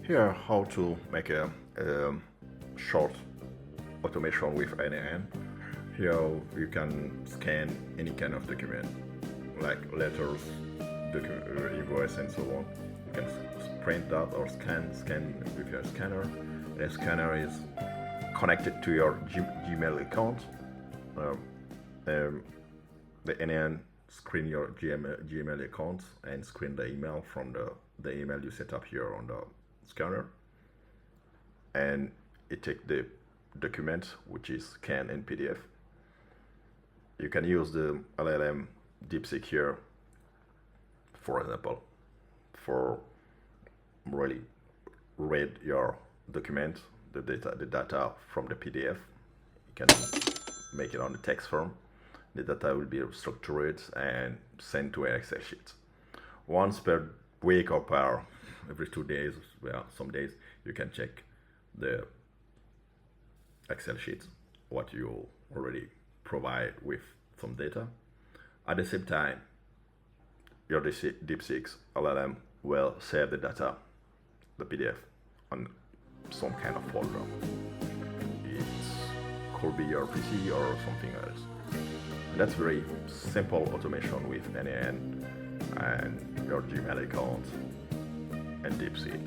Here, how to make a short automation with n8n. Here you can scan any kind of document, like letters, invoice, and so on. You can print that or scan with your scanner. The scanner is connected to your Gmail account. The n8n screen your Gmail account and screen the email from the email you set up here on the scanner, and it takes the document which is scanned in PDF. You can use the LLM DeepSeek here, for example, for really read your document, the data from the PDF. You can make it on the text form. The data will be structured and sent to an Excel sheet. Once per week or per every 2 days, well, some days, you can check the Excel sheet, what you already provide with some data. At the same time, your DeepSeek LLM will save the data, the PDF, on some kind of folder. It could be your PC or something else. And that's very simple automation with n8n and your Gmail account and DeepSeek.